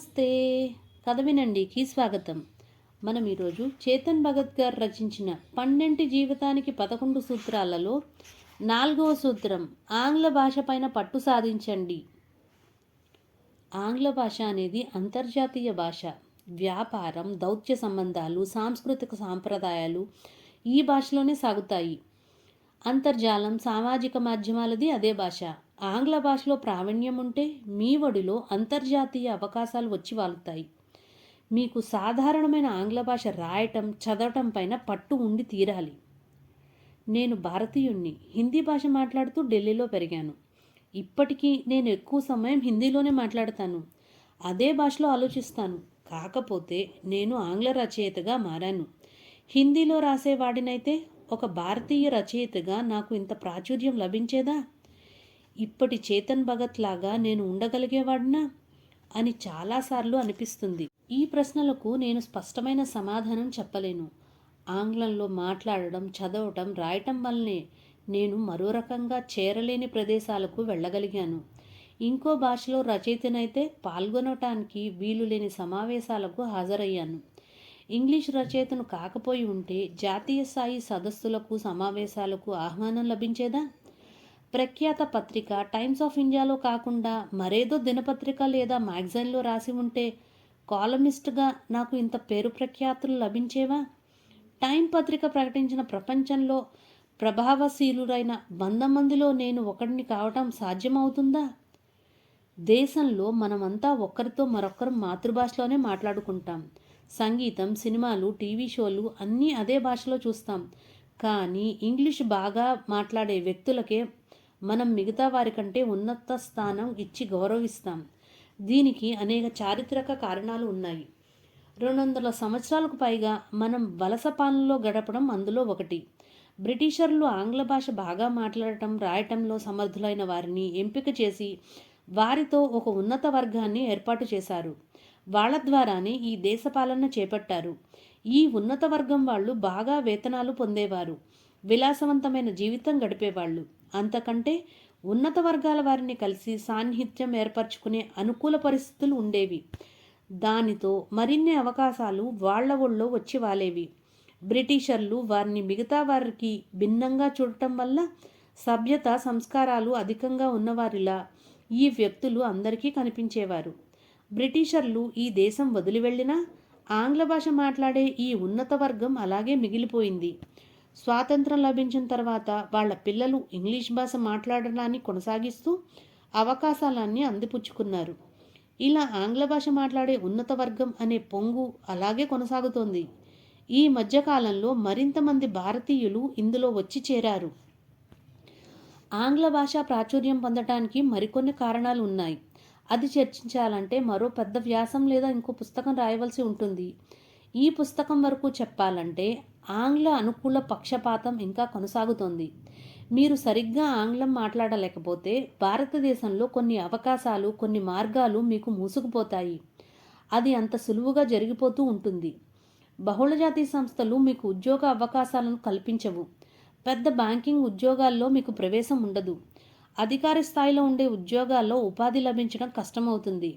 నమస్తే. కథ వినండికి స్వాగతం. మనం ఈరోజు చేతన్ భగత్ గారు రచించిన 12 జీవితానికి 11 సూత్రాలలో 4వ సూత్రం ఆంగ్ల భాష పైన పట్టు సాధించండి. ఆంగ్ల భాష అనేది అంతర్జాతీయ భాష. వ్యాపారం, దౌత్య సంబంధాలు, సాంస్కృతిక సాంప్రదాయాలు ఈ భాషలోనే సాగుతాయి. అంతర్జాలం, సామాజిక మాధ్యమాలది అదే భాష. ఆంగ్ల భాషలో ప్రావీణ్యం ఉంటే మీ ఒడిలో అంతర్జాతీయ అవకాశాలు వచ్చి వాలుతాయి. మీకు సాధారణమైన ఆంగ్ల భాష రాయటం, చదవటం పైన పట్టు ఉండి తీరాలి. నేను భారతీయుణ్ణి. హిందీ భాష మాట్లాడుతూ ఢిల్లీలో పెరిగాను. ఇప్పటికీ నేను ఎక్కువ సమయం హిందీలోనే మాట్లాడతాను. అదే భాషలో ఆలోచిస్తాను. కాకపోతే నేను ఆంగ్ల రచయితగా మారాను. హిందీలో రాసేవాడినైతే ఒక భారతీయ రచయితగా నాకు ఇంత ప్రాచుర్యం లభించేదా? ఇప్పటి చేతన్ భగత్ లాగా నేను ఉండగలిగేవాడినా అని చాలాసార్లు అనిపిస్తుంది. ఈ ప్రశ్నలకు నేను స్పష్టమైన సమాధానం చెప్పలేను. ఆంగ్లంలో మాట్లాడడం, చదవటం, రాయటం వల్లనే నేను మరో రకంగా చేరలేని ప్రదేశాలకు వెళ్ళగలిగాను. ఇంకో భాషలో రచయితనైతే పాల్గొనటానికి వీలు లేని సమావేశాలకు హాజరయ్యాను. ఇంగ్లీష్ రచయితను కాకపోయి ఉంటే జాతీయ స్థాయి సదస్సులకు, సమావేశాలకు ఆహ్వానం లభించేదా? ప్రఖ్యాత పత్రిక టైమ్స్ ఆఫ్ ఇండియాలో కాకుండా మరేదో దినపత్రిక లేదా మ్యాగజైన్లో రాసి ఉంటే కాలమిస్ట్గా నాకు ఇంత పేరు ప్రఖ్యాతులు లభించేవా? టైమ్ పత్రిక ప్రకటించిన ప్రపంచంలో ప్రభావశీలురైన 100 మందిలో నేను ఒకడిని కావటం సాధ్యమవుతుందా? దేశంలో మనమంతా ఒక్కరితో మరొకరు మాతృభాషలోనే మాట్లాడుకుంటాం. సంగీతం, సినిమాలు, టీవీ షోలు అన్నీ అదే భాషలో చూస్తాం. కానీ ఇంగ్లీష్ బాగా మాట్లాడే వ్యక్తులకే మనం మిగతా వారికంటే ఉన్నత స్థానం ఇచ్చి గౌరవిస్తాం. దీనికి అనేక చారిత్రక కారణాలు ఉన్నాయి. 200 సంవత్సరాలకు పైగా మనం వలస పాలనలో గడపడం అందులో ఒకటి. బ్రిటిషర్లు ఆంగ్ల భాష బాగా మాట్లాడటం, రాయటంలో సమర్థులైన వారిని ఎంపిక చేసి వారితో ఒక ఉన్నత వర్గాన్ని ఏర్పాటు చేశారు. వాళ్ళ ద్వారానే ఈ దేశ పాలన చేపట్టారు. ఈ ఉన్నత వర్గం వాళ్ళు బాగా వేతనాలు పొందేవారు, విలాసవంతమైన జీవితం గడిపేవాళ్ళు. అంతకంటే ఉన్నత వర్గాల వారిని కలిసి సాన్నిహిత్యం ఏర్పరచుకునే అనుకూల పరిస్థితులు ఉండేవి. దానితో మరిన్ని అవకాశాలు వాళ్ల ఒళ్ళో వచ్చి వాలేవి. బ్రిటిషర్లు వారిని మిగతా వారికి భిన్నంగా చూడటం వల్ల సభ్యత, సంస్కారాలు అధికంగా ఉన్నవారిలా ఈ వ్యక్తులు అందరికీ కనిపించేవారు. బ్రిటిషర్లు ఈ దేశం వదిలి వెళ్ళినా ఆంగ్ల భాష మాట్లాడే ఈ ఉన్నత వర్గం అలాగే మిగిలిపోయింది. స్వాతంత్రం లభించిన తర్వాత వాళ్ళ పిల్లలు ఇంగ్లీష్ భాష మాట్లాడడాన్ని కొనసాగిస్తూ అవకాశాలన్నీ అందిపుచ్చుకున్నారు. ఇలా ఆంగ్ల భాష మాట్లాడే ఉన్నత వర్గం అనే పొంగు అలాగే కొనసాగుతోంది. ఈ మధ్యకాలంలో మరింత మంది భారతీయులు ఇందులో వచ్చి చేరారు. ఆంగ్ల భాష ప్రాచుర్యం పొందటానికి మరికొన్ని కారణాలు ఉన్నాయి. అది చర్చించాలంటే మరో పెద్ద వ్యాసం లేదా ఇంకో పుస్తకం రాయవలసి ఉంటుంది. ఈ పుస్తకం వరకు చెప్పాలంటే ఆంగ్ల అనుకూల పక్షపాతం ఇంకా కొనసాగుతోంది. మీరు సరిగ్గా ఆంగ్లం మాట్లాడలేకపోతే భారతదేశంలో కొన్ని అవకాశాలు, కొన్ని మార్గాలు మీకు మూసుకుపోతాయి. అది అంత సులువుగా జరిగిపోతూ ఉంటుంది. బహుళజాతి సంస్థలు మీకు ఉద్యోగ అవకాశాలను కల్పించవు. పెద్ద బ్యాంకింగ్ ఉద్యోగాల్లో మీకు ప్రవేశం ఉండదు. అధికారి స్థాయిలో ఉండే ఉద్యోగాల్లో ఉపాధి లభించడం కష్టమవుతుంది.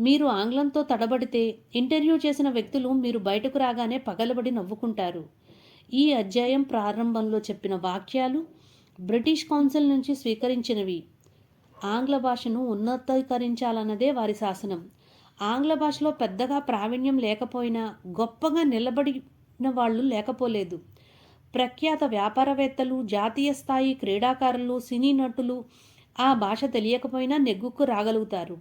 మీరు ఆంగ్లంతో తడబడితే ఇంటర్వ్యూ చేసిన వ్యక్తులు మీరు బయటకు రాగానే పగలబడి నవ్వుకుంటారు. ఈ అధ్యాయం ప్రారంభంలో చెప్పిన వాక్యాలు బ్రిటిష్ కౌన్సిల్ నుంచి స్వీకరించినవి. ఆంగ్ల భాషను ఉన్నతీకరించాలన్నదే వారి శాసనం. ఆంగ్ల భాషలో పెద్దగా ప్రావీణ్యం లేకపోయినా గొప్పగా నిలబడిన వాళ్ళు లేకపోలేదు. ప్రఖ్యాత వ్యాపారవేత్తలు, జాతీయ స్థాయి క్రీడాకారులు, సినీ నటులు ఆ భాష తెలియకపోయినా నెగ్గుకు రాగలుగుతారు.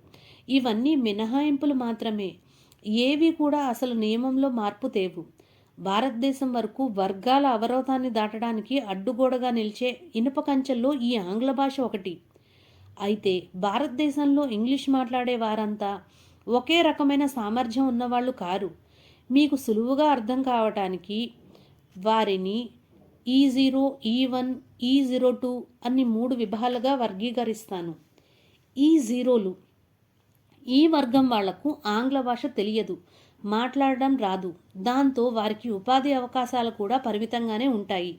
ఇవన్నీ మినహాయింపులు మాత్రమే. ఏవి కూడా అసలు నియమంలో మార్పు తేవు. భారతదేశం వరకు వర్గాల అవరోధాన్ని దాటడానికి అడ్డుగోడగా నిలిచే ఇనుప కంచెల్లో ఈ ఆంగ్ల భాష ఒకటి. అయితే భారతదేశంలో ఇంగ్లీష్ మాట్లాడే వారంతా ఒకే రకమైన సామర్థ్యం ఉన్నవాళ్ళు కారు. మీకు సులువుగా అర్థం కావటానికి వారిని E0, E1, E02 అన్ని 3 విభాగాలుగా వర్గీకరిస్తాను. E0లు ఈ వర్గం వాళ్లకు ఆంగ్ల భాష తెలియదు, మాట్లాడడం రాదు. దాంతో వారికి ఉపాధి అవకాశాలు కూడా పరిమితంగానే ఉంటాయి.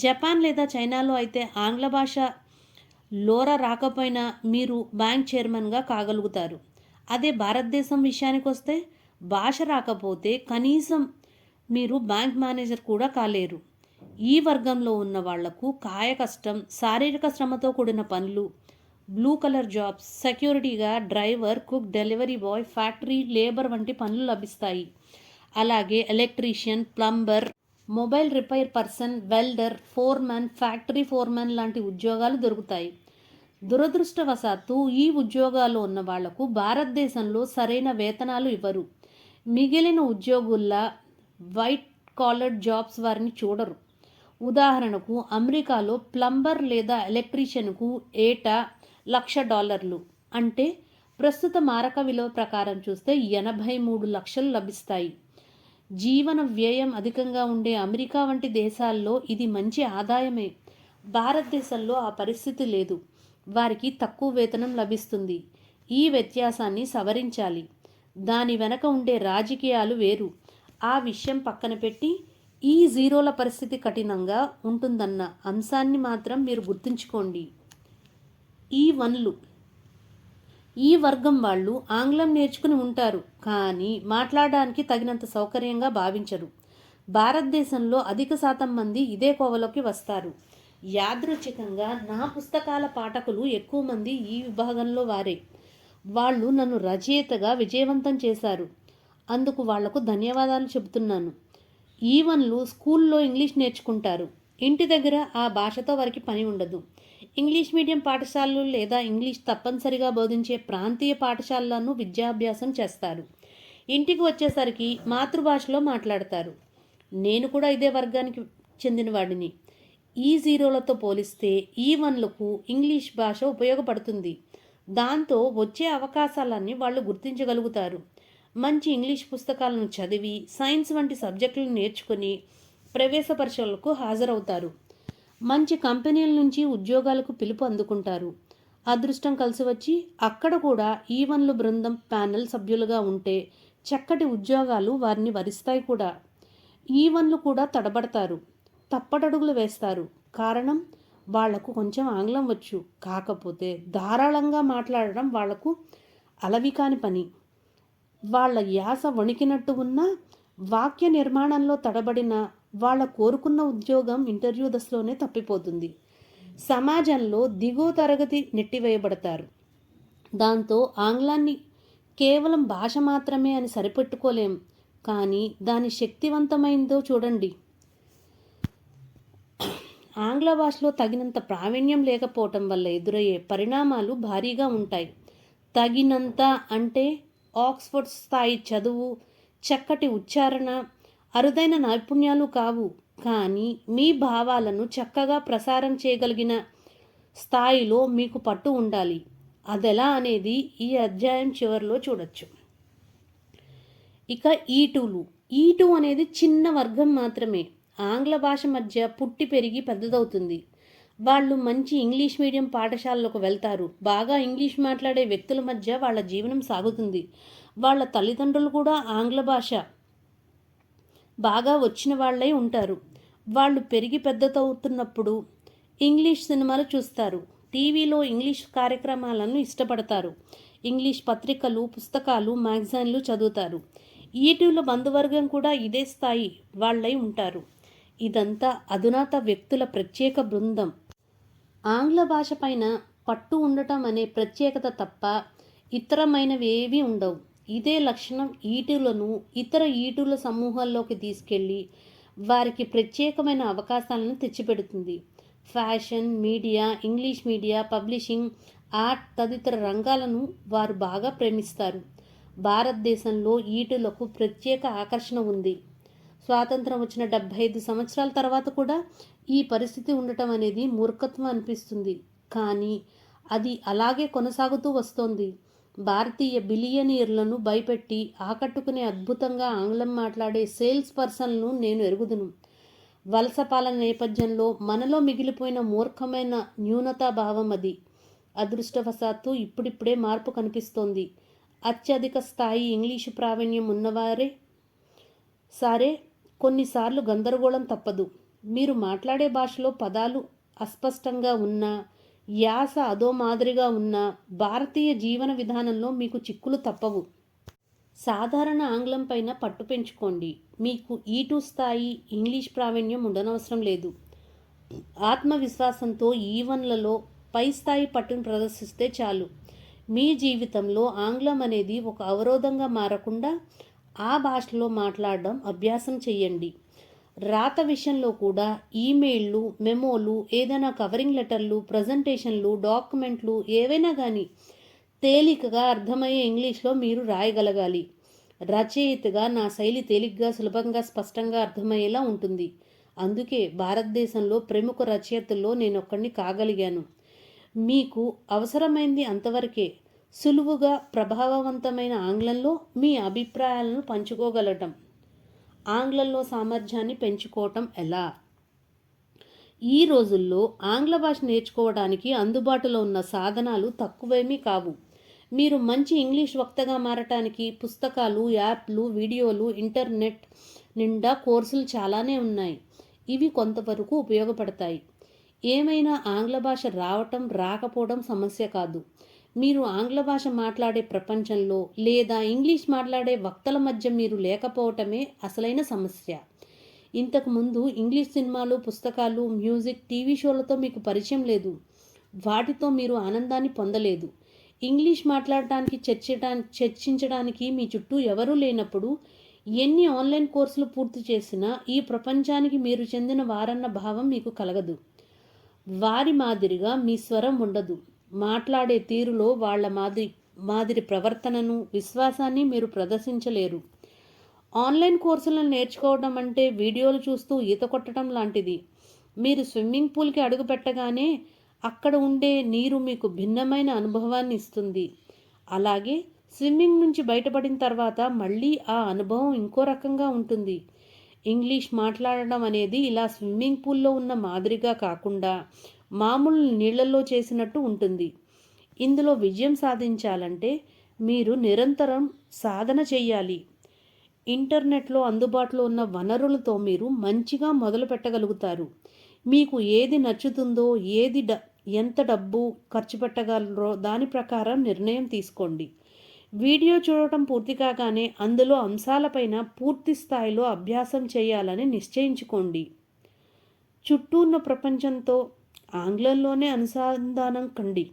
జపాన్ లేదా చైనాలో అయితే ఆంగ్ల భాష లోర రాకపోయినా మీరు బ్యాంక్ చైర్మన్గా కాగలుగుతారు. అదే భారతదేశం విషయానికి వస్తే భాష రాకపోతే కనీసం మీరు బ్యాంక్ మేనేజర్ కూడా కాలేరు. ఈ వర్గంలో ఉన్న వాళ్లకు కాయ కష్టం, శారీరక శ్రమతో కూడిన పనులు, బ్లూ కలర్ జాబ్స్, సెక్యూరిటీగా driver, cook, delivery boy, factory labour వంటి పనులు లభిస్తాయి. అలాగే electrician, plumber, mobile repair person, welder, foreman, factory foreman లాంటి ఉద్యోగాలు దొరుకుతాయి. దురదృష్టవశాత్తు ఈ ఉద్యోగాల్లో ఉన్న వాళ్లకు భారతదేశంలో సరైన వేతనాలు ఇవ్వరు. మిగిలిన ఉద్యోగుల్లా వైట్ కాలర్ జాబ్స్ వారిని చూడరు. ఉదాహరణకు అమెరికాలో ప్లంబర్ లేదా ఎలక్ట్రీషియన్కు ఏటా $1,00,000 అంటే ప్రస్తుత మారక విలువ ప్రకారం చూస్తే 83 లక్షలు లభిస్తాయి. జీవన వ్యయం అధికంగా ఉండే అమెరికా వంటి దేశాల్లో ఇది మంచి ఆదాయమే. భారతదేశంలో ఆ పరిస్థితి లేదు. వారికి తక్కువ వేతనం లభిస్తుంది. ఈ వ్యత్యాసాన్ని సవరించాలి. దాని వెనక ఉండే రాజకీయాలు వేరు. ఆ విషయం పక్కన పెట్టి ఈ జీరోల పరిస్థితి కఠినంగా ఉంటుందన్న అంశాన్ని మాత్రం మీరు గుర్తుంచుకోండి. E1లు ఈ వర్గం వాళ్ళు ఆంగ్లం నేర్చుకుని ఉంటారు, కానీ మాట్లాడడానికి తగినంత సౌకర్యంగా భావించరు. భారతదేశంలో అధిక శాతం మంది ఇదే కోవలోకి వస్తారు. యాదృచ్ఛికంగా నా పుస్తకాల పాఠకులు ఎక్కువ మంది ఈ విభాగంలో వారే. వాళ్ళు నన్ను రచయితగా విజయవంతం చేశారు. అందుకు వాళ్లకు ధన్యవాదాలు చెబుతున్నాను. E1లు స్కూల్లో ఇంగ్లీష్ నేర్చుకుంటారు. ఇంటి దగ్గర ఆ భాషతో వారికి పని ఉండదు. ఇంగ్లీష్ మీడియం పాఠశాలలు లేదా ఇంగ్లీష్ తప్పనిసరిగా బోధించే ప్రాంతీయ పాఠశాలలను విద్యాభ్యాసం చేస్తారు. ఇంటికి వచ్చేసరికి మాతృభాషలో మాట్లాడతారు. నేను కూడా ఇదే వర్గానికి చెందినవాడిని. E0లతో పోలిస్తే E1లకు ఇంగ్లీష్ భాష ఉపయోగపడుతుంది. దాంతో వచ్చే అవకాశాలన్నీ వాళ్ళు గుర్తించగలుగుతారు. మంచి ఇంగ్లీష్ పుస్తకాలను చదివి సైన్స్ వంటి సబ్జెక్టులను నేర్చుకుని ప్రవేశ పరీక్షలకు హాజరవుతారు. మంచి కంపెనీల నుంచి ఉద్యోగాలకు పిలుపు అందుకుంటారు. అదృష్టం కలిసి వచ్చి అక్కడ కూడా E1లు బృందం ప్యానెల్ సభ్యులుగా ఉంటే చక్కటి ఉద్యోగాలు వారిని వరిస్తాయి కూడా. E1లు కూడా తడబడతారు, తప్పటడుగులు వేస్తారు. కారణం వాళ్లకు కొంచెం ఆంగ్లం వచ్చు, కాకపోతే ధారాళంగా మాట్లాడడం వాళ్లకు అలవికాని పని. వాళ్ళ యాస వణికినట్టు ఉన్నా వాక్య నిర్మాణంలో తడబడిన వాళ్ళ కోరుకున్న ఉద్యోగం ఇంటర్వ్యూ దశలోనే తప్పిపోతుంది. సమాజంలో దిగువ తరగతి నెట్టివేయబడతారు. దాంతో ఆంగ్లాన్ని కేవలం భాష మాత్రమే అని సరిపెట్టుకోలేం, కానీ దాని శక్తివంతమైందో చూడండి. ఆంగ్ల భాషలో తగినంత ప్రావీణ్యం లేకపోవటం వల్ల ఎదురయ్యే పరిణామాలు భారీగా ఉంటాయి. తగినంత అంటే ఆక్స్ఫర్డ్ స్థాయి చదువు, చక్కటి ఉచ్చారణ, అరుదైన నైపుణ్యాలు కావు, కానీ మీ భావాలను చక్కగా ప్రసారం చేయగలిగిన స్థాయిలో మీకు పట్టు ఉండాలి. అదెలా అనేది ఈ అధ్యాయం చివరిలో చూడొచ్చు. ఇక E2 అనేది చిన్న వర్గం మాత్రమే. ఆంగ్ల భాష మధ్య పుట్టి పెరిగి పెద్దదవుతుంది. వాళ్ళు మంచి ఇంగ్లీష్ మీడియం పాఠశాలలకు వెళ్తారు. బాగా ఇంగ్లీష్ మాట్లాడే వ్యక్తుల మధ్య వాళ్ళ జీవనం సాగుతుంది. వాళ్ళ తల్లిదండ్రులు కూడా ఆంగ్ల భాష బాగా వచ్చిన వాళ్ళై ఉంటారు. వాళ్ళు పెరిగి పెద్దదవుతున్నప్పుడు ఇంగ్లీష్ సినిమాలు చూస్తారు. టీవీలో ఇంగ్లీష్ కార్యక్రమాలను ఇష్టపడతారు. ఇంగ్లీష్ పత్రికలు, పుస్తకాలు, మ్యాగజైన్లు చదువుతారు. E2ల బంధువర్గం కూడా ఇదే స్థాయి వాళ్ళై ఉంటారు. ఇదంతా అధునాత వ్యక్తుల ప్రత్యేక బృందం. ఆంగ్ల భాష పైన పట్టు ఉండటం అనే ప్రత్యేకత తప్ప ఇతరమైనవి ఏవీ ఉండవు. ఇదే లక్షణం E2లను ఇతర E2ల సమూహాల్లోకి తీసుకెళ్ళి వారికి ప్రత్యేకమైన అవకాశాలను తెచ్చిపెడుతుంది. Fashion, media, English media, publishing, art తదితర రంగాలను వారు బాగా ప్రేమిస్తారు. భారతదేశంలో E2లకు ప్రత్యేక ఆకర్షణ ఉంది. స్వాతంత్రం వచ్చిన 75 సంవత్సరాల తర్వాత కూడా ఈ పరిస్థితి ఉండటం అనేది మూర్ఖత్వం అనిపిస్తుంది, కానీ అది అలాగే కొనసాగుతూ వస్తోంది. భారతీయ బిలియనీర్లను భయపెట్టి ఆకట్టుకునే అద్భుతంగా ఆంగ్లం మాట్లాడే సేల్స్ పర్సన్లను నేను ఎరుగుదును. వలస పాలన నేపథ్యంలో మనలో మిగిలిపోయిన మూర్ఖమైన న్యూనతాభావం అది. అదృష్టవశాత్తు ఇప్పుడిప్పుడే మార్పు కనిపిస్తోంది. అత్యధిక స్థాయి ఇంగ్లీషు ప్రావీణ్యం ఉన్నవారే సరే కొన్నిసార్లు గందరగోళం తప్పదు. మీరు మాట్లాడే భాషలో పదాలు అస్పష్టంగా ఉన్నా, యాస అదో మాదిరిగా ఉన్న భారతీయ జీవన విధానంలో మీకు చిక్కులు తప్పవు. సాధారణ ఆంగ్లం పైన పట్టు పెంచుకోండి. మీకు E2 స్థాయి ఇంగ్లీష్ ప్రావీణ్యం ఉండనవసరం లేదు. ఆత్మవిశ్వాసంతో E1లలో పై స్థాయి పట్టును ప్రదర్శిస్తే చాలు. మీ జీవితంలో ఆంగ్లం అనేది ఒక అవరోధంగా మారకుండా ఆ భాషలో మాట్లాడడం అభ్యాసం చేయండి. రాత విషయంలో కూడా ఈమెయిళ్ళు, మెమోలు, ఏదైనా కవరింగ్ లెటర్లు, ప్రజెంటేషన్లు, డాక్యుమెంట్లు ఏవైనా కానీ తేలికగా అర్థమయ్యే ఇంగ్లీష్లో మీరు రాయగలగాలి. రచయితగా నా శైలి తేలిగ్గా, సులభంగా, స్పష్టంగా అర్థమయ్యేలా ఉంటుంది. అందుకే భారతదేశంలో ప్రముఖ రచయితల్లో నేనొక్కడిని కాగలిగాను. మీకు అవసరమైంది అంతవరకే. సులువుగా, ప్రభావవంతమైన ఆంగ్లంలో మీ అభిప్రాయాలను పంచుకోగలటం. ఆంగ్లంలో సామర్థ్యాన్ని పెంచుకోవటం ఎలా? ఈ రోజుల్లో ఆంగ్ల భాష నేర్చుకోవడానికి అందుబాటులో ఉన్న సాధనాలు తక్కువేమీ కావు. మీరు మంచి ఇంగ్లీష్ వక్తగా మారటానికి పుస్తకాలు, యాప్లు, వీడియోలు, ఇంటర్నెట్ నిండా కోర్సులు చాలానే ఉన్నాయి. ఇవి కొంతవరకు ఉపయోగపడతాయి. ఏమైనా ఆంగ్ల భాష రావటం, రాకపోవడం సమస్య కాదు. మీరు ఆంగ్ల భాష మాట్లాడే ప్రపంచంలో లేదా ఇంగ్లీష్ మాట్లాడే వక్తల మధ్య మీరు లేకపోవటమే అసలైన సమస్య. ఇంతకుముందు ఇంగ్లీష్ సినిమాలు, పుస్తకాలు, మ్యూజిక్, టీవీ షోలతో మీకు పరిచయం లేదు. వాటితో మీరు ఆనందాన్ని పొందలేదు. ఇంగ్లీష్ మాట్లాడటానికి, చర్చించడానికి మీ చుట్టూ ఎవరూ లేనప్పుడు ఎన్ని ఆన్లైన్ కోర్సులు పూర్తి చేసినా ఈ ప్రపంచానికి మీరు చెందిన వారన్న భావం మీకు కలగదు. వారి మాదిరిగా మీ స్వరం ఉండదు. మాట్లాడే తీరులో వాళ్ళ మాదిరి ప్రవర్తనను, విశ్వాసాన్ని మీరు ప్రదర్శించలేరు. ఆన్లైన్ కోర్సులను నేర్చుకోవడం అంటే వీడియోలు చూస్తూ ఈత కొట్టడం లాంటిది. మీరు స్విమ్మింగ్ పూల్కి అడుగు పెట్టగానే అక్కడ ఉండే నీరు మీకు భిన్నమైన అనుభవాన్ని ఇస్తుంది. అలాగే స్విమ్మింగ్ నుంచి బయటపడిన తర్వాత మళ్ళీ ఆ అనుభవం ఇంకో రకంగా ఉంటుంది. ఇంగ్లీష్ మాట్లాడడం అనేది ఇలా స్విమ్మింగ్ పూల్లో ఉన్న మాదిరిగా కాకుండా మామూలు నీళ్లలో చేసినట్టు ఉంటుంది. ఇందులో విజయం సాధించాలంటే మీరు నిరంతరం సాధన చెయ్యాలి. ఇంటర్నెట్లో అందుబాటులో ఉన్న వనరులతో మీరు మంచిగా మొదలు పెట్టగలుగుతారు. మీకు ఏది నచ్చుతుందో, ఎంత డబ్బు ఖర్చు పెట్టగలరో దాని ప్రకారం నిర్ణయం తీసుకోండి. వీడియో చూడటం పూర్తి కాగానే అందులో అంశాలపైన పూర్తి స్థాయిలో అభ్యాసం చేయాలని నిశ్చయించుకోండి. చుట్టూ ఉన్న ప్రపంచంతో ఆంగ్లంలోనే అనుసంధానం కండి.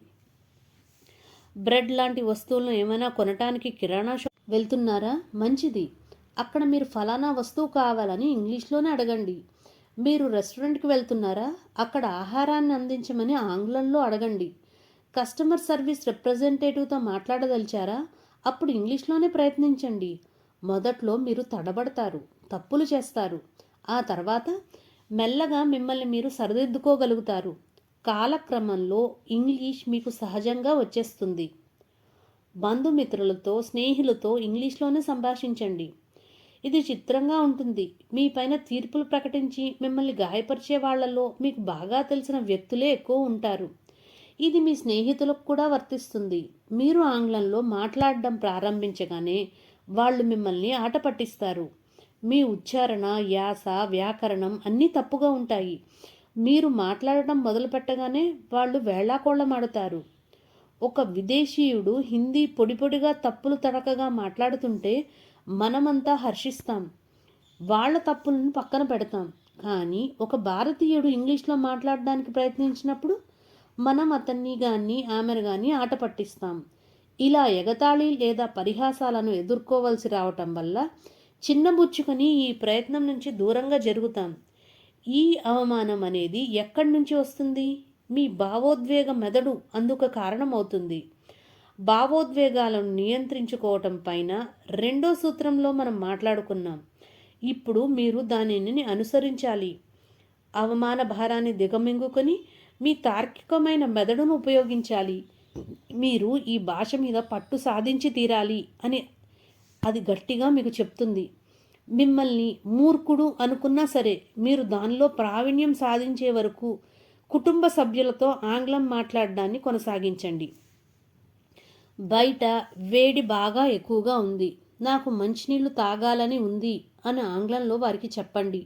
బ్రెడ్ లాంటి వస్తువులను ఏమైనా కొనటానికి కిరాణా షాప్ వెళ్తున్నారా? మంచిది. అక్కడ మీరు ఫలానా వస్తువు కావాలని ఇంగ్లీష్లోనే అడగండి. మీరు రెస్టారెంట్కి వెళ్తున్నారా? అక్కడ ఆహారాన్ని అందించమని ఆంగ్లంలో అడగండి. కస్టమర్ సర్వీస్ రిప్రజెంటేటివ్తో మాట్లాడదలిచారా? అప్పుడు ఇంగ్లీష్లోనే ప్రయత్నించండి. మొదట్లో మీరు తడబడతారు, తప్పులు చేస్తారు. ఆ తర్వాత మెల్లగా మిమ్మల్ని మీరు సరిదిద్దుకోగలుగుతారు. కాలక్రమంలో ఇంగ్లీష్ మీకు సహజంగా వచ్చేస్తుంది. బంధుమిత్రులతో, స్నేహితులతో ఇంగ్లీష్లోనే సంభాషించండి. ఇది చిత్రంగా ఉంటుంది. మీ పైన తీర్పులు ప్రకటించి మిమ్మల్ని గాయపరిచే వాళ్లలో మీకు బాగా తెలిసిన వ్యక్తులే ఎక్కువ ఉంటారు. ఇది మీ స్నేహితులకు కూడా వర్తిస్తుంది. మీరు ఆంగ్లంలో మాట్లాడడం ప్రారంభించగానే వాళ్ళు మిమ్మల్ని ఆట పట్టిస్తారు. మీ ఉచ్చారణ, యాస, వ్యాకరణం అన్నీ తప్పుగా ఉంటాయి. మీరు మాట్లాడటం మొదలుపెట్టగానే వాళ్ళు వేళాకోళమాడుతారు. ఒక విదేశీయుడు హిందీ పొడిపొడిగా తప్పులు తడకగా మాట్లాడుతుంటే మనమంతా హర్షిస్తాం, వాళ్ళ తప్పులను పక్కన పెడతాం. కానీ ఒక భారతీయుడు ఇంగ్లీష్లో మాట్లాడడానికి ప్రయత్నించినప్పుడు మనం అతన్ని కానీ ఆమెను కానీ ఆట పట్టిస్తాం. ఇలా ఎగతాళి లేదా పరిహాసాలను ఎదుర్కోవలసి రావటం వల్ల చిన్నబుచ్చుకొని ఈ ప్రయత్నం నుంచి దూరంగా జరుగుతాం. ఈ అవమానం అనేది ఎక్కడి నుంచి వస్తుంది? మీ భావోద్వేగ మెదడు అందుకు కారణమవుతుంది. భావోద్వేగాలను నియంత్రించుకోవటం పైన రెండో సూత్రంలో మనం మాట్లాడుకున్నాం. ఇప్పుడు మీరు దానిని అనుసరించాలి. అవమాన భారాన్ని దిగమింగుకొని మీ తార్కికమైన మెదడును ఉపయోగించాలి. మీరు ఈ భాష మీద పట్టు సాధించి తీరాలి అని అది గట్టిగా మీకు చెప్తుంది. మిమ్మల్ని మూర్ఖుడు అనుకున్నా సరే మీరు దానిలో ప్రావీణ్యం సాధించే వరకు కుటుంబ సభ్యులతో ఆంగ్లం మాట్లాడడాన్ని కొనసాగించండి. బయట వేడి బాగా ఎక్కువగా ఉంది, నాకు మంచినీళ్ళు తాగాలని ఉంది అని ఆంగ్లంలో వారికి చెప్పండి.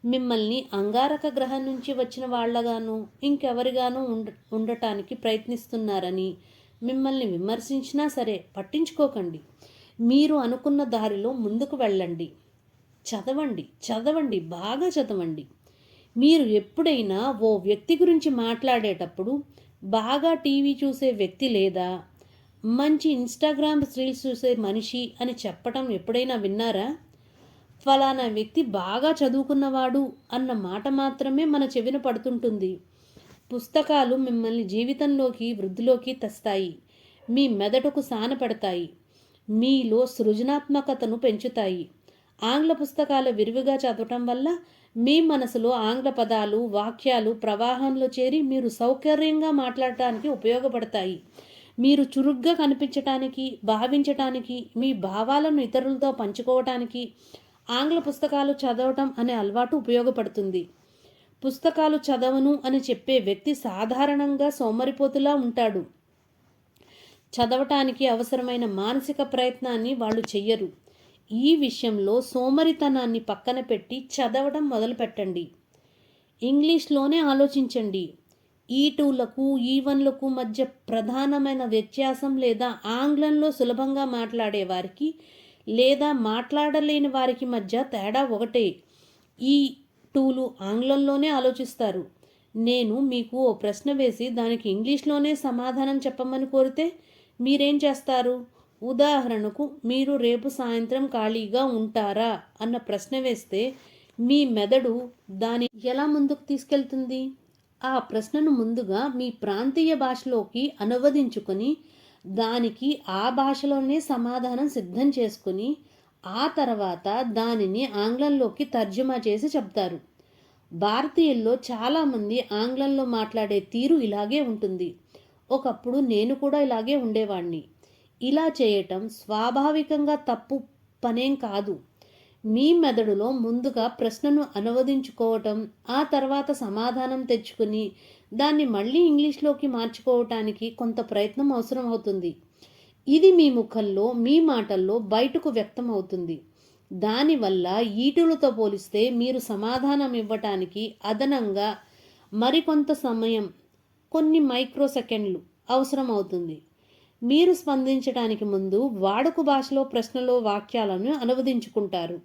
మిమ్మల్ని అంగారక గ్రహం నుంచి వచ్చిన వాళ్ళగాను ఇంకెవరిగానూ ఉండటానికి ప్రయత్నిస్తున్నారని మిమ్మల్ని విమర్శించినా సరే పట్టించుకోకండి. మీరు అనుకున్న దారిలో ముందుకు వెళ్ళండి. చదవండి, చదవండి, బాగా చదవండి. మీరు ఎప్పుడైనా ఓ వ్యక్తి గురించి మాట్లాడేటప్పుడు బాగా టీవీ చూసే వ్యక్తి లేదా మంచి ఇన్స్టాగ్రామ్ రీల్స్ చూసే మనిషి అని చెప్పటం ఎప్పుడైనా విన్నారా? ఫలానా వ్యక్తి బాగా చదువుకున్నవాడు అన్న మాట మాత్రమే మన చెవిన పడుతుంటుంది. పుస్తకాలు మిమ్మల్ని జీవితంలోకి వృద్ధిలోకి తెస్తాయి. మీ మెదడుకు సానపెడతాయి. మీలో సృజనాత్మకతను పెంచుతాయి. ఆంగ్ల పుస్తకాలు విరివిగా చదవటం వల్ల మీ మనసులో ఆంగ్ల పదాలు వాక్యాలు ప్రవాహంలో చేరి మీరు సౌకర్యంగా మాట్లాడటానికి ఉపయోగపడతాయి. మీరు చురుగ్గా కనిపించటానికి, భావించటానికి, మీ భావాలను ఇతరులతో పంచుకోవటానికి ఆంగ్ల పుస్తకాలు చదవటం అనే అలవాటు ఉపయోగపడుతుంది. పుస్తకాలు చదవను అని చెప్పే వ్యక్తి సాధారణంగా సోమరిపోతులా ఉంటాడు. చదవటానికి అవసరమైన మానసిక ప్రయత్నాన్ని వాళ్ళు చెయ్యరు. ఈ విషయంలో సోమరితనాన్ని పక్కన పెట్టి చదవడం మొదలుపెట్టండి. ఇంగ్లీష్లోనే ఆలోచించండి. ఈ2లకు ఈ1లకు మధ్య ప్రధానమైన వ్యత్యాసం లేదా ఆంగ్లంలో సులభంగా మాట్లాడే వారికి లేదా మాట్లాడలేని వారికి మధ్య తేడా ఒకటే. ఈ2లు ఆంగ్లంలోనే ఆలోచిస్తారు. నేను మీకు ఓ ప్రశ్న వేసి దానికి ఇంగ్లీష్లోనే సమాధానం చెప్పమని కోరితే మీరేం చేస్తారు? ఉదాహరణకు, మీరు రేపు సాయంత్రం ఖాళీగా ఉంటారా అన్న ప్రశ్న వేస్తే మీ మెదడు దాన్ని ఎలా ముందుకు తీసుకెళ్తుంది? ఆ ప్రశ్నను ముందుగా మీ ప్రాంతీయ భాషలోకి అనువదించుకొని దానికి ఆ భాషలోనే సమాధానం సిద్ధం చేసుకుని ఆ తర్వాత దానిని ఆంగ్లంలోకి తర్జుమా చేసి చెప్తారు. భారతీయుల్లో చాలామంది ఆంగ్లంలో మాట్లాడే తీరు ఇలాగే ఉంటుంది. ఒకప్పుడు నేను కూడా ఇలాగే ఉండేవాణ్ణి. ఇలా చేయటం స్వాభావికంగా తప్పు పనేం కాదు. మీ మెదడులో ముందుగా ప్రశ్నను అనువదించుకోవటం, ఆ తర్వాత సమాధానం తెచ్చుకుని దాన్ని మళ్ళీ ఇంగ్లీష్లోకి మార్చుకోవటానికి కొంత ప్రయత్నం అవసరం అవుతుంది. ఇది మీ ముఖంలో, మీ మాటల్లో బయటకు వ్యక్తం అవుతుంది. దానివల్ల ఈటులతో పోలిస్తే మీరు సమాధానం ఇవ్వటానికి అదనంగా మరికొంత సమయం, కొన్ని మైక్రో సెకండ్లు అవసరం అవుతుంది. మీరు స్పందించడానికి ముందు వాడుక భాషలో ప్రశ్నలో వాక్యాలను అనువదించుకుంటారు.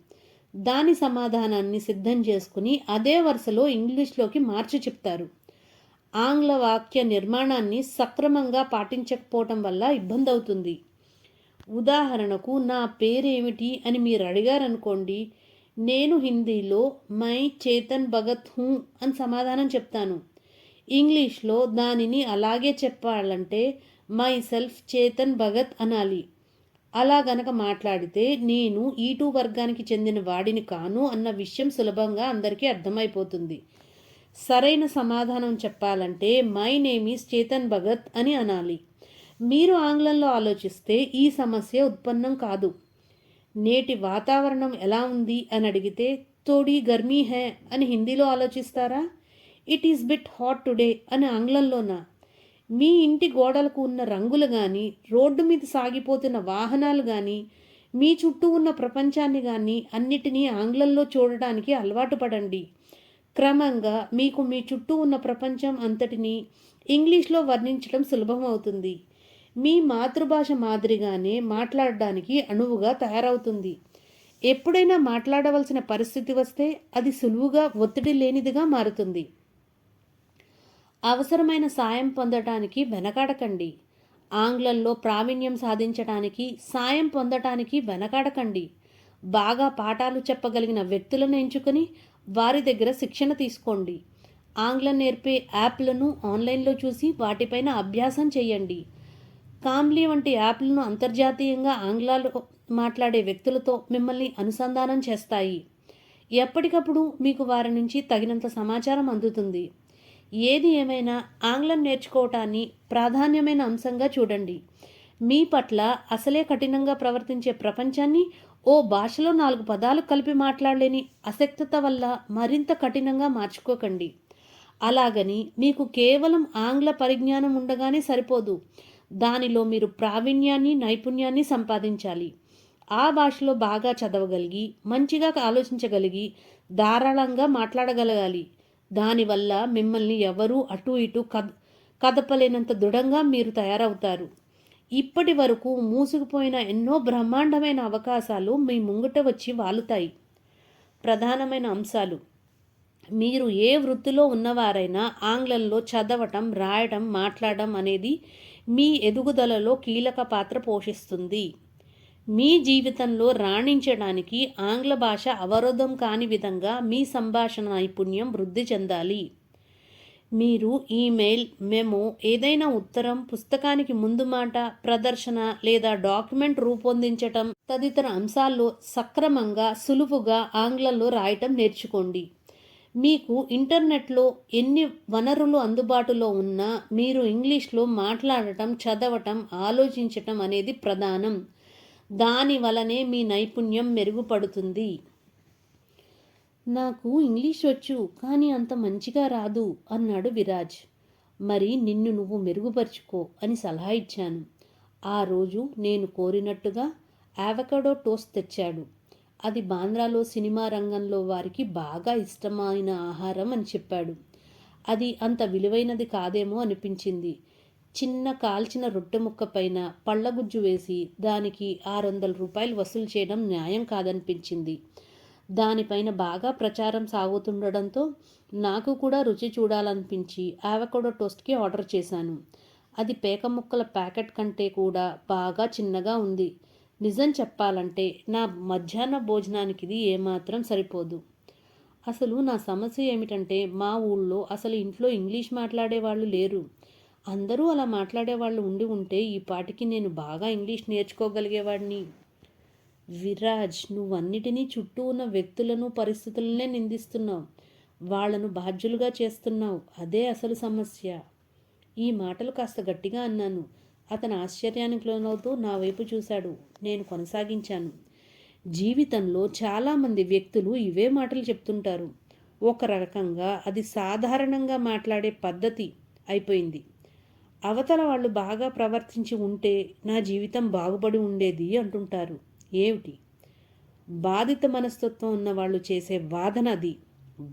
దాని సమాధానాన్ని సిద్ధం చేసుకుని అదే వరుసలో ఇంగ్లీష్లోకి మార్చి చెప్తారు. ఆంగ్ల వాక్య నిర్మాణాన్ని సక్రమంగా పాటించకపోవటం వల్ల ఇబ్బంది అవుతుంది. ఉదాహరణకు, నా పేరేమిటి అని మీరు అడిగారనుకోండి, నేను హిందీలో మై చేతన్ భగత్ హూ అని సమాధానం చెప్తాను. ఇంగ్లీష్లో దానిని అలాగే చెప్పాలంటే మై సెల్ఫ్ చేతన్ భగత్ అనాలి. అలా గనక మాట్లాడితే నేను ఈ2 వర్గానికి చెందిన వాడిని కాను అన్న విషయం సులభంగా అందరికీ అర్థమైపోతుంది. సరైన సమాధానం చెప్పాలంటే my name is Chetan Bhagat అని అనాలి. మీరు ఆంగ్లంలో ఆలోచిస్తే ఈ సమస్య ఉత్పన్నం కాదు. నేటి వాతావరణం ఎలా ఉంది అని అడిగితే తోడీ గర్మీ హై అని హిందీలో ఆలోచిస్తారా? It is bit hot today అని ఆంగ్లంలోనా? మీ ఇంటి గోడలకు ఉన్న రంగులు కానీ, రోడ్డు మీద సాగిపోతున్న వాహనాలు కానీ, మీ చుట్టూ ఉన్న ప్రపంచాన్ని కానీ అన్నిటినీ ఆంగ్లంలో చూడడానికి అలవాటు పడండి. క్రమంగా మీకు మీ చుట్టూ ఉన్న ప్రపంచం అంతటినీ ఇంగ్లీష్లో వర్ణించడం సులభం అవుతుంది. మీ మాతృభాష మాదిరిగానే మాట్లాడడానికి అణువుగా తయారవుతుంది. ఎప్పుడైనా మాట్లాడవలసిన పరిస్థితి వస్తే అది సులువుగా ఒత్తిడి లేనిదిగా మారుతుంది. అవసరమైన సాయం పొందటానికి వెనకాడకండి. ఆంగ్లంలో ప్రావీణ్యం సాధించటానికి, సాయం పొందటానికి వెనకాడకండి. బాగా పాఠాలు చెప్పగలిగిన వ్యక్తులను ఎంచుకొని వారి దగ్గర శిక్షణ తీసుకోండి. ఆంగ్లం నేర్పే యాప్లను ఆన్లైన్లో చూసి వాటిపైన అభ్యాసం చేయండి. కామ్లీ వంటి యాప్లను అంతర్జాతీయంగా ఆంగ్లాలు మాట్లాడే వ్యక్తులతో మిమ్మల్ని అనుసంధానం చేస్తాయి. ఎప్పటికప్పుడు మీకు వారి నుంచి తగినంత సమాచారం అందుతుంది. ఏది ఏమైనా ఆంగ్లం నేర్చుకోవటాన్ని ప్రాధాన్యమైన అంశంగా చూడండి. మీ పట్ల అసలే కఠినంగా ప్రవర్తించే ప్రపంచాన్ని ఓ భాషలో 4 పదాలు కలిపి మాట్లాడలేని అశక్తత వల్ల మరింత కఠినంగా మార్చుకోకండి. అలాగని మీకు కేవలం ఆంగ్ల పరిజ్ఞానం ఉండగానే సరిపోదు. దానిలో మీరు ప్రావీణ్యాన్ని, నైపుణ్యాన్ని సంపాదించాలి. ఆ భాషలో బాగా చదవగలిగి మంచిగా ఆలోచించగలిగి ధారాళంగా మాట్లాడగలగాలి. దానివల్ల మిమ్మల్ని ఎవరూ అటు ఇటు కదపలేనంత దృఢంగా మీరు తయారవుతారు. ఇప్పటి వరకు మూసుకుపోయిన ఎన్నో బ్రహ్మాండమైన అవకాశాలు మీ ముంగట వచ్చి వాలుతాయి. ప్రధానమైన అంశాలు: మీరు ఏ వృత్తిలో ఉన్నవారైనా ఆంగ్లంలో చదవటం, రాయటం, మాట్లాడడం అనేది మీ ఎదుగుదలలో కీలక పాత్ర పోషిస్తుంది. మీ జీవితంలో రాణించడానికి ఆంగ్ల భాష అవరోధం కాని విధంగా మీ సంభాషణ నైపుణ్యం వృద్ధి చెందాలి. మీరు ఈమెయిల్, మెమో, ఏదైనా ఉత్తరం, పుస్తకానికి ముందు మాట, ప్రదర్శన లేదా డాక్యుమెంట్ రూపొందించటం తదితర అంశాల్లో సక్రమంగా, సులువుగా ఆంగ్లంలో రాయటం నేర్చుకోండి. మీకు ఇంటర్నెట్లో ఎన్ని వనరులు అందుబాటులో ఉన్నా మీరు ఇంగ్లీష్లో మాట్లాడటం, చదవటం, ఆలోచించటం అనేది ప్రధానం. దాని వలనే మీ నైపుణ్యం మెరుగుపడుతుంది. నాకు ఇంగ్లీష్ వచ్చు, కానీ అంత మంచిగా రాదు అన్నాడు విరాజ్. మరి నిన్ను నువ్వు మెరుగుపరుచుకో అని సలహా ఇచ్చాను. ఆ రోజు నేను కోరినట్టుగా అవకాడో టోస్ట్ తెచ్చాడు. అది బాంద్రాలో సినిమా రంగంలో వారికి బాగా ఇష్టమైన ఆహారం అని చెప్పాడు. అది అంత విలువైనది కాదేమో అనిపించింది. చిన్న కాల్చిన రొట్టె ముక్క పైన పళ్ళగుజ్జు వేసి దానికి 600 రూపాయలు వసూలు చేయడం న్యాయం కాదనిపించింది. దానిపైన బాగా ప్రచారం సాగుతుండడంతో నాకు కూడా రుచి చూడాలనిపించి అవకాడో టోస్ట్కి ఆర్డర్ చేశాను. అది పేక ముక్కల ప్యాకెట్ కంటే కూడా బాగా చిన్నగా ఉంది. నిజం చెప్పాలంటే నా మధ్యాహ్న భోజనానికి ఇది ఏమాత్రం సరిపోదు. అసలు నా సమస్య ఏమిటంటే మా ఊళ్ళో అసలు ఇంట్లో ఇంగ్లీష్ మాట్లాడేవాళ్ళు లేరు. అందరూ అలా మాట్లాడేవాళ్ళు ఉండి ఉంటే ఈ పాటికి నేను బాగా ఇంగ్లీష్ నేర్చుకోగలిగేవాడిని. విరాజ్, నువ్వన్నిటినీ చుట్టూ ఉన్న వ్యక్తులను, పరిస్థితులనే నిందిస్తున్నావు. వాళ్లను బాధ్యులుగా చేస్తున్నావు. అదే అసలు సమస్య. ఈ మాటలు కాస్త గట్టిగా అన్నాను. అతను ఆశ్చర్యానికి లోనవుతూ నా వైపు చూశాడు. నేను కొనసాగించాను. జీవితంలో చాలామంది వ్యక్తులు ఇవే మాటలు చెప్తుంటారు. ఒక రకంగా అది సాధారణంగా మాట్లాడే పద్ధతి అయిపోయింది. అవతల వాళ్ళు బాగా ప్రవర్తించి ఉంటే నా జీవితం బాగుపడి ఉండేది అంటుంటారు. ఏమిటి? బాధిత మనస్తత్వం ఉన్న వాళ్ళు చేసే వాదన అది.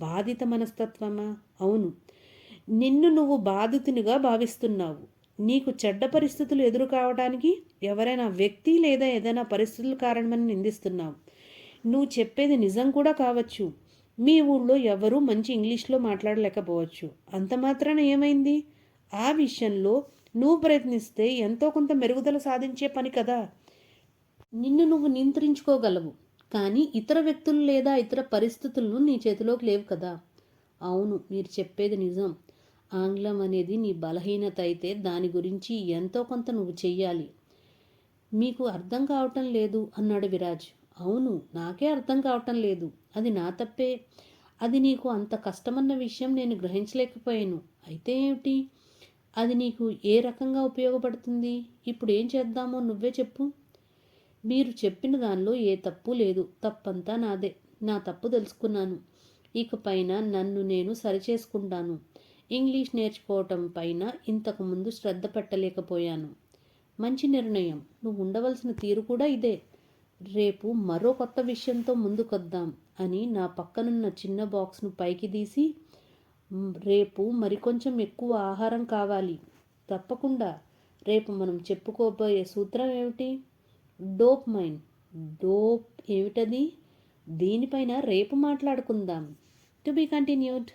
బాధిత మనస్తత్వమా? అవును. నిన్ను నువ్వు బాధితునిగా భావిస్తున్నావు. నీకు చెడ్డ పరిస్థితులు ఎదురు కావడానికి ఎవరైనా వ్యక్తి లేదా ఏదైనా పరిస్థితుల కారణమని నిందిస్తున్నావు. నువ్వు చెప్పేది నిజం కూడా కావచ్చు. మీ ఊళ్ళో ఎవరూ మంచి ఇంగ్లీష్లో మాట్లాడలేకపోవచ్చు. అంత మాత్రాన ఏమైంది? ఆ విషయంలో నువ్వు ప్రయత్నిస్తే ఎంతో కొంత మెరుగుదల సాధించే పని కదా. నిన్ను నువ్వు నియంత్రించుకోగలవు, కానీ ఇతర వ్యక్తులు లేదా ఇతర పరిస్థితులను నీ చేతిలోకి లేవు కదా. అవును, మీరు చెప్పేది నిజం. ఆంగ్లం అనేది నీ బలహీనత అయితే దాని గురించి ఎంతో కొంత నువ్వు చెయ్యాలి. మీకు అర్థం కావటం లేదు అన్నాడు విరాజ్. అవును, నాకే అర్థం కావటం లేదు. అది నా తప్పే. అది నీకు అంత కష్టమన్న విషయం నేను గ్రహించలేకపోయాను. అయితే ఏమిటి? అది నీకు ఏ రకంగా ఉపయోగపడుతుంది? ఇప్పుడు ఏం చేద్దామో నువ్వే చెప్పు. మీరు చెప్పిన దానిలో ఏ తప్పు లేదు. తప్పంతా నాదే. నా తప్పు తెలుసుకున్నాను. ఇకపైన నన్ను నేను సరిచేసుకుంటాను. ఇంగ్లీష్ నేర్చుకోవటం పైన ఇంతకుముందు శ్రద్ధ పెట్టలేకపోయాను. మంచి నిర్ణయం. నువ్వు ఉండవలసిన తీరు కూడా ఇదే. రేపు మరో కొత్త విషయంతో ముందుకొద్దాం అని నా పక్కనున్న చిన్న బాక్స్ను పైకి తీసి, రేపు మరికొంచెం ఎక్కువ ఆహారం కావాలి. తప్పకుండా. రేపు మనం చెప్పుకోబోయే సూత్రం ఏమిటి? Dope mine. డోప్ ఏమిటది? దీనిపైన రేపు మాట్లాడుకుందాం. To be continued.